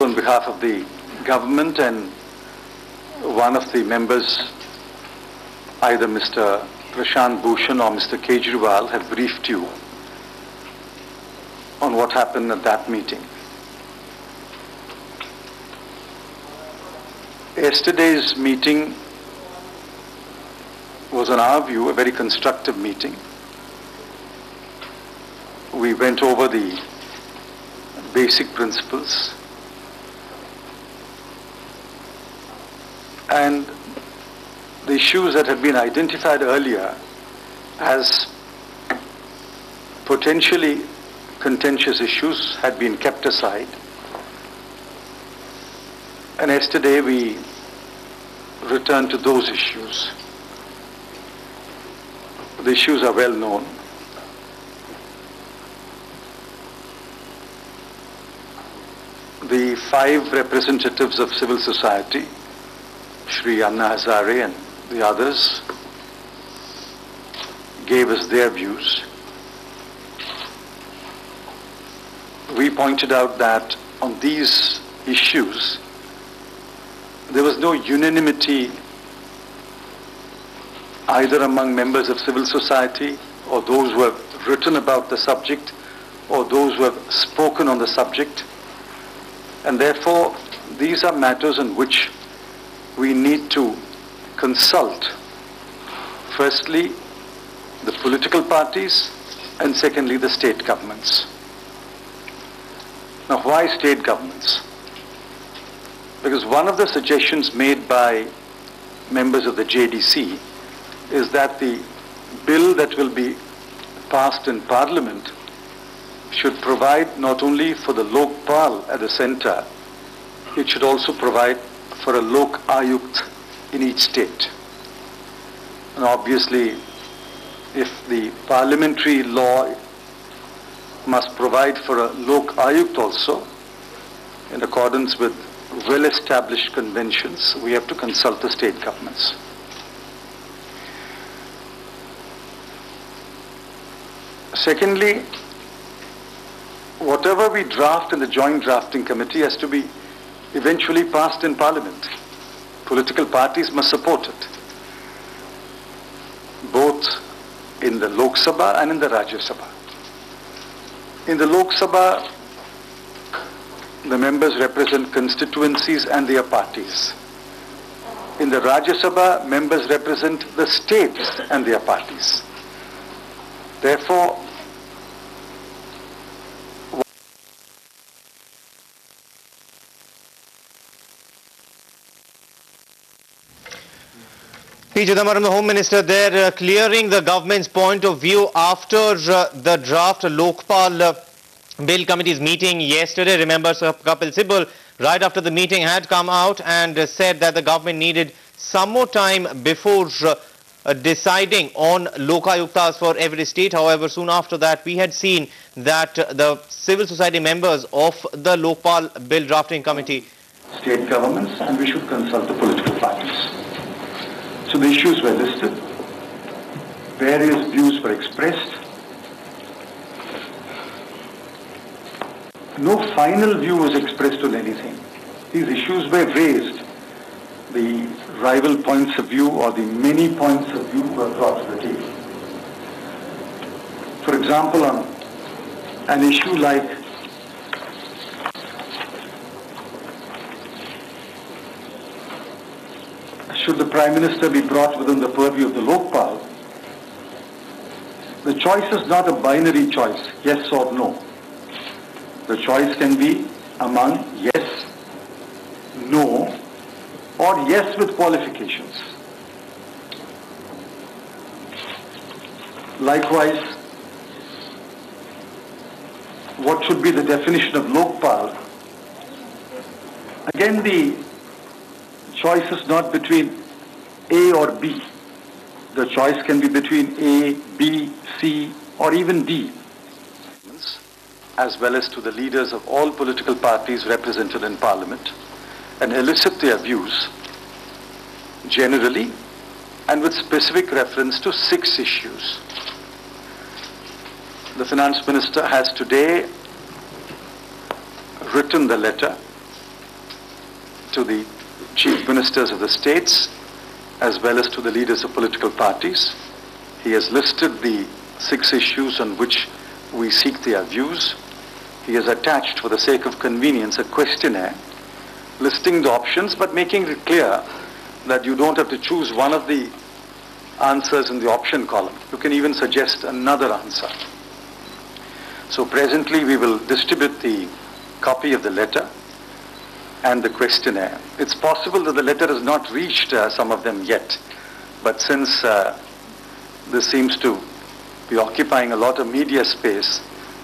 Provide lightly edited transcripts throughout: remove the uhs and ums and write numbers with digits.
on behalf of the government, and one of the members, either Mr. Prashant Bhushan or Mr. Kejriwal, have briefed you on what happened at that meeting. Yesterday's meeting was, in our view, a very constructive meeting. We went over the basic principles and the issues that had been identified earlier as potentially contentious issues had been kept aside. And yesterday we returned to those issues. The issues are well known. The 5 representatives of civil society, Shri Anna Hazare and the others, gave us their views. We pointed out that on these issues, there was no unanimity either among members of civil society or those who have written about the subject or those who have spoken on the subject. And therefore, these are matters on which we need to consult, firstly, the political parties, and secondly, the state governments. Now, why state governments? Because one of the suggestions made by members of the JDC is that the bill that will be passed in Parliament should provide not only for the Lokpal at the center, it should also provide for a Lok Ayukt in each state. And obviously, if the parliamentary law must provide for a Lok Ayukt also, in accordance with well-established conventions, we have to consult the state governments. Secondly, whatever we draft in the Joint Drafting Committee has to be eventually passed in Parliament. Political parties must support it, both in the Lok Sabha and in the Rajya Sabha. In the Lok Sabha, the members represent constituencies and their parties. In the Rajya Sabha, members represent the states and their parties. Therefore, P. Chidambaram, the Home Minister, there clearing the government's point of view after the draft Lokpal Bill Committee's meeting yesterday. Remember, Sir Kapil Sibal, right after the meeting, had come out and said that the government needed some more time before deciding on Lokayuktas for every state. However, soon after that, we had seen that the civil society members of the Lokpal Bill Drafting Committee, state governments, and we should consult the political parties. So the issues were listed, various views were expressed. No final view was expressed on anything. These issues were raised. The rival points of view or the many points of view were brought to the table. For example, on an issue like should the Prime Minister be brought within the purview of the Lokpal, the choice is not a binary choice, yes or no. The choice can be among yes, no, or yes with qualifications. Likewise, what should be the definition of Lokpal? Again, the choice is not between A or B. The choice can be between A, B, C, or even D. As well as to the leaders of all political parties represented in Parliament, and elicit their views generally and with specific reference to 6 issues. The Finance Minister has today written the letter to the chief ministers of the states as well as to the leaders of political parties. He has listed the 6 issues on which we seek their views. He has attached, for the sake of convenience, a questionnaire listing the options but making it clear that you don't have to choose one of the answers in the option column. You can even suggest another answer. So presently we will distribute the copy of the letter and the questionnaire. It's possible that the letter has not reached some of them yet, but since this seems to be occupying a lot of media space,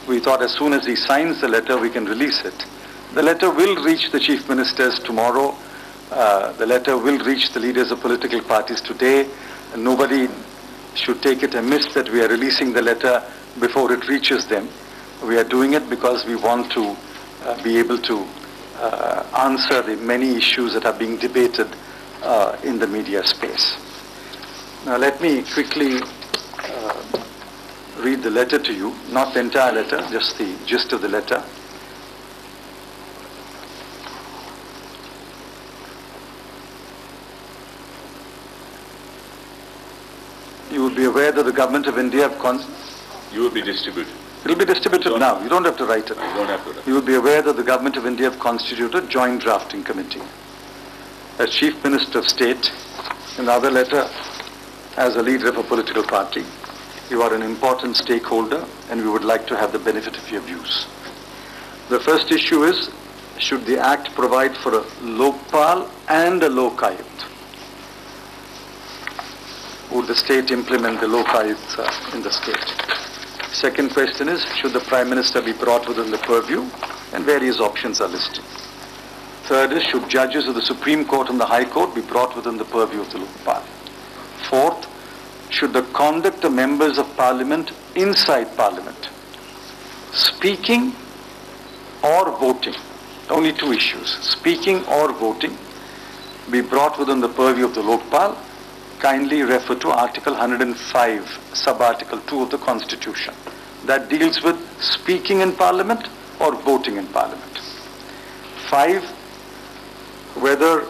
we thought as soon as he signs the letter we can release it. The letter will reach the chief ministers tomorrow. The letter will reach the leaders of political parties today. And nobody should take it amiss that we are releasing the letter before it reaches them. We are doing it because we want to be able to answer the many issues that are being debated in the media space. Now let me quickly read the letter to you, not the entire letter, just the gist of the letter. You will be aware that the Government of India have You will be distributed. It will be distributed now. You don't have to write it. You don't have to write. You will be aware that the Government of India have constituted a joint drafting committee. As Chief Minister of State, in the other letter, as a leader of a political party, you are an important stakeholder and we would like to have the benefit of your views. The first issue is, should the Act provide for a Lokpal and a Lokayukt? Would the state implement the Lokayukt in the state? Second question is, should the Prime Minister be brought within the purview? And various options are listed. Third is, should judges of the Supreme Court and the High Court be brought within the purview of the Lokpal? Fourth, should the conduct of members of Parliament inside Parliament, speaking or voting, only 2 issues, speaking or voting, be brought within the purview of the Lokpal? Kindly refer to Article 105, Sub-Article 2 of the Constitution. That deals with speaking in Parliament or voting in Parliament. 5, whether,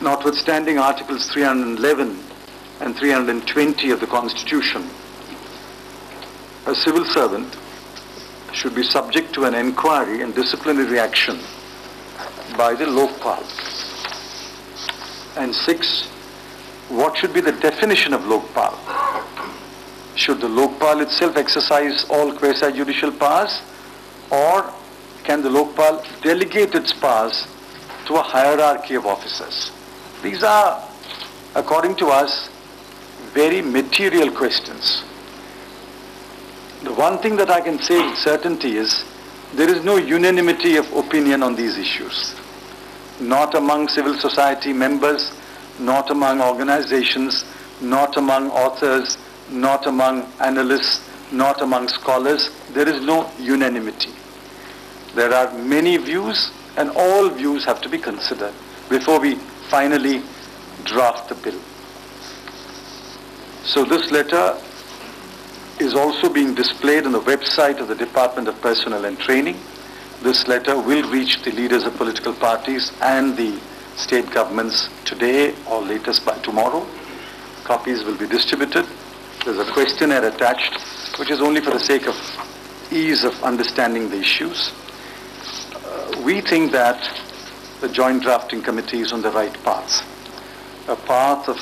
notwithstanding Articles 311 and 320 of the Constitution, a civil servant should be subject to an inquiry and disciplinary action by the Lokpal. And 6, what should be the definition of Lokpal? Should the Lokpal itself exercise all quasi-judicial powers, or can the Lokpal delegate its powers to a hierarchy of officers? These are, according to us, very material questions. The one thing that I can say with certainty is there is no unanimity of opinion on these issues. Not among civil society members, not among organizations, not among authors, not among analysts, not among scholars. There is no unanimity. There are many views and all views have to be considered before we finally draft the bill. So this letter is also being displayed on the website of the Department of Personnel and Training. This letter will reach the leaders of political parties and the state governments today or latest by tomorrow. Copies will be distributed. There's a questionnaire attached, which is only for the sake of ease of understanding the issues. We think that the Joint Drafting Committee is on the right path. A path of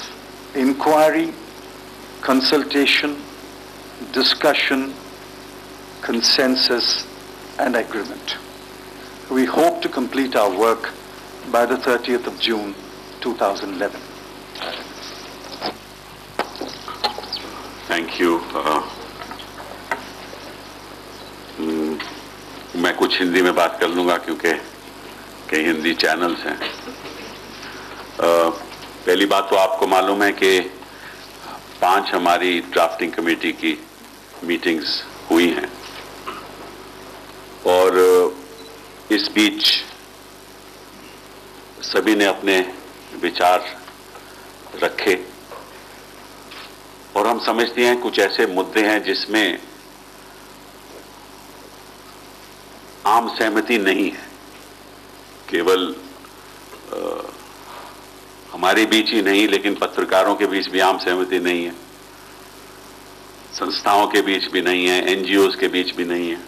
inquiry, consultation, discussion, consensus, and agreement. We hope to complete our work by the 30th of June 2011. Thank you. मैं कुछ हिंदी में बात कर लूँगा क्योंकि कई Hindi channels हैं। पहली बात तो आपको मालूम है कि 5 हमारी ड्राफ्टिंग कमेटी की मीटिंग्स हुई हैं और इस बीच सभी ने अपने विचार रखे और हम समझते हैं कुछ ऐसे मुद्दे हैं जिसमें आम सहमति नहीं है केवल हमारे बीच ही नहीं, लेकिन पत्रकारों के बीच भी आम सहमति नहीं है, संस्थाओं के बीच भी नहीं है, एनजीओज के बीच भी नहीं है,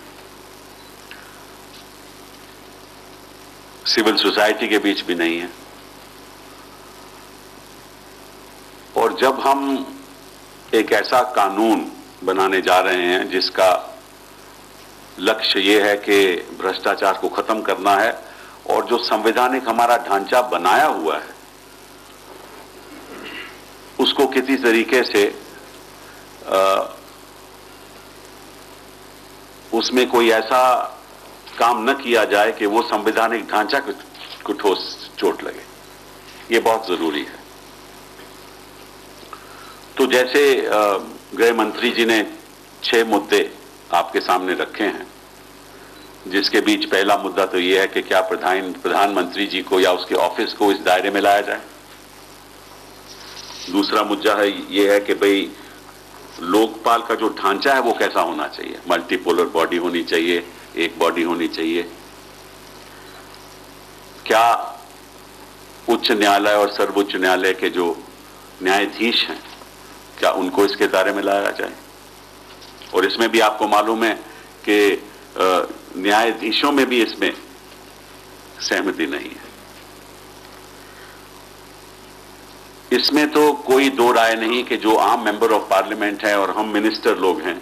सिविल सोसाइटी के बीच भी नहीं है। और जब हम एक ऐसा कानून बनाने जा रहे हैं जिसका लक्ष्य ये है कि भ्रष्टाचार को खत्म करना है, और जो संवैधानिक हमारा ढांचा बनाया हुआ है उसको किसी तरीके से उसमें कोई ऐसा काम न किया जाए कि वो संवैधानिक ढांचा को ठोस चोट लगे, ये बहुत जरूरी है। तो जैसे गृह मंत्री जी ने 6 मुद्दे आपके सामने रखे हैं, जिसके बीच पहला मुद्दा तो ये है कि क्या प्रधानमंत्री जी को या उसके ऑफिस को इस दायरे में लाया जाए। दूसरा मुद्दा है ये है कि भाई लोकपाल का जो ढांचा है वो कैसा होना चाहिए, मल्टीपोलर बॉडी होनी चाहिए, एक बॉडी होनी चाहिए। क्या उच्च न्यायालय और सर्वोच्च न्यायालय के जो न्यायाधीश हैं, क्या उनको इसके दायरे में लाया जाए। और इसमें भी आपको मालूम है कि न्यायाधीशों में भी इसमें सहमति नहीं है। इसमें तो कोई दो राय नहीं कि जो आम मेंबर ऑफ पार्लियामेंट हैं और हम मिनिस्टर लोग हैं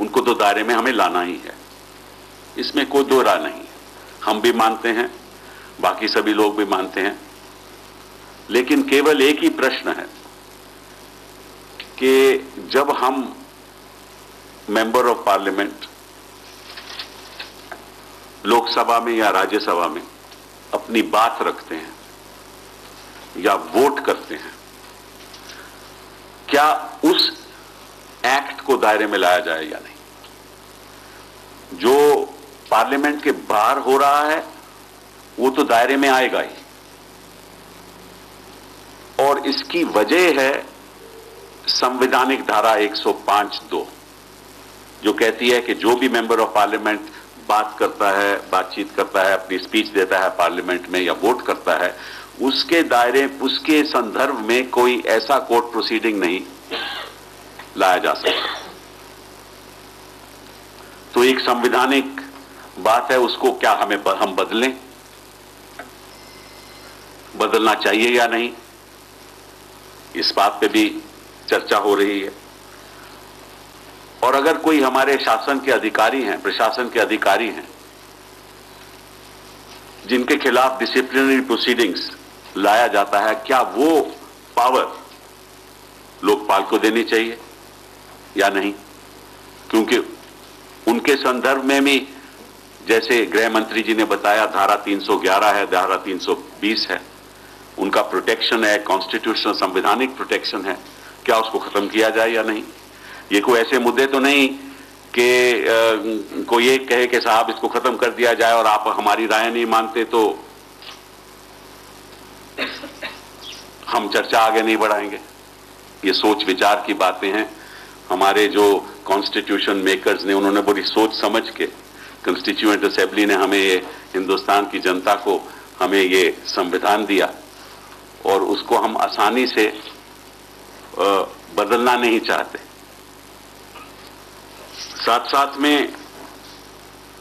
उनको तो दायरे में हमें लाना ही है, इसमें कोई दो राय नहीं है। हम भी मानते हैं, बाकी सभी लोग भी मानते हैं, लेकिन केवल एक ही प्रश्न है कि जब हम मेंबर ऑफ पार्लियामेंट लोकसभा में या राज्यसभा में अपनी बात रखते हैं या वोट करते हैं, क्या उस एक्ट को दायरे में लाया जाए या नहीं। जो पार्लियामेंट के बाहर हो रहा है वो तो दायरे में आएगा ही, और इसकी वजह है संवैधानिक धारा 105(2) जो कहती है कि जो भी मेंबर ऑफ पार्लियामेंट बात करता है, बातचीत करता है, अपनी स्पीच देता है पार्लियामेंट में या वोट करता है, उसके दायरे, उसके संदर्भ में कोई ऐसा कोर्ट प्रोसीडिंग नहीं लाया जा सकता। तो एक संवैधानिक बात है, उसको क्या हम बदलें, बदलना चाहिए या नहीं, इस बात पे भी चर्चा हो रही है। और अगर कोई हमारे शासन के अधिकारी हैं, प्रशासन के अधिकारी हैं, जिनके खिलाफ डिसिप्लिनरी प्रोसीडिंग्स लाया जाता है, क्या वो पावर लोकपाल को देनी चाहिए या नहीं। क्योंकि उनके संदर्भ में भी, जैसे गृह मंत्री जी ने बताया, धारा 311 है, धारा 320 है, उनका प्रोटेक्शन है, कॉन्स्टिट्यूशनल संवैधानिक प्रोटेक्शन है, क्या उसको खत्म किया जाए या नहीं। ये कोई ऐसे मुद्दे तो नहीं कि कोई एक कहे कि साहब इसको खत्म कर दिया जाए और आप हमारी राय नहीं मानते तो हम चर्चा आगे नहीं बढ़ाएंगे। ये सोच विचार की बातें हैं। हमारे जो कॉन्स्टिट्यूशन मेकर्स ने, उन्होंने बड़ी सोच समझ के, कॉन्स्टिट्यूएंट असेंबली ने हमें ये, हिंदुस्तान की जनता को हमें ये संविधान दिया, और उसको हम आसानी से बदलना नहीं चाहते। साथ साथ में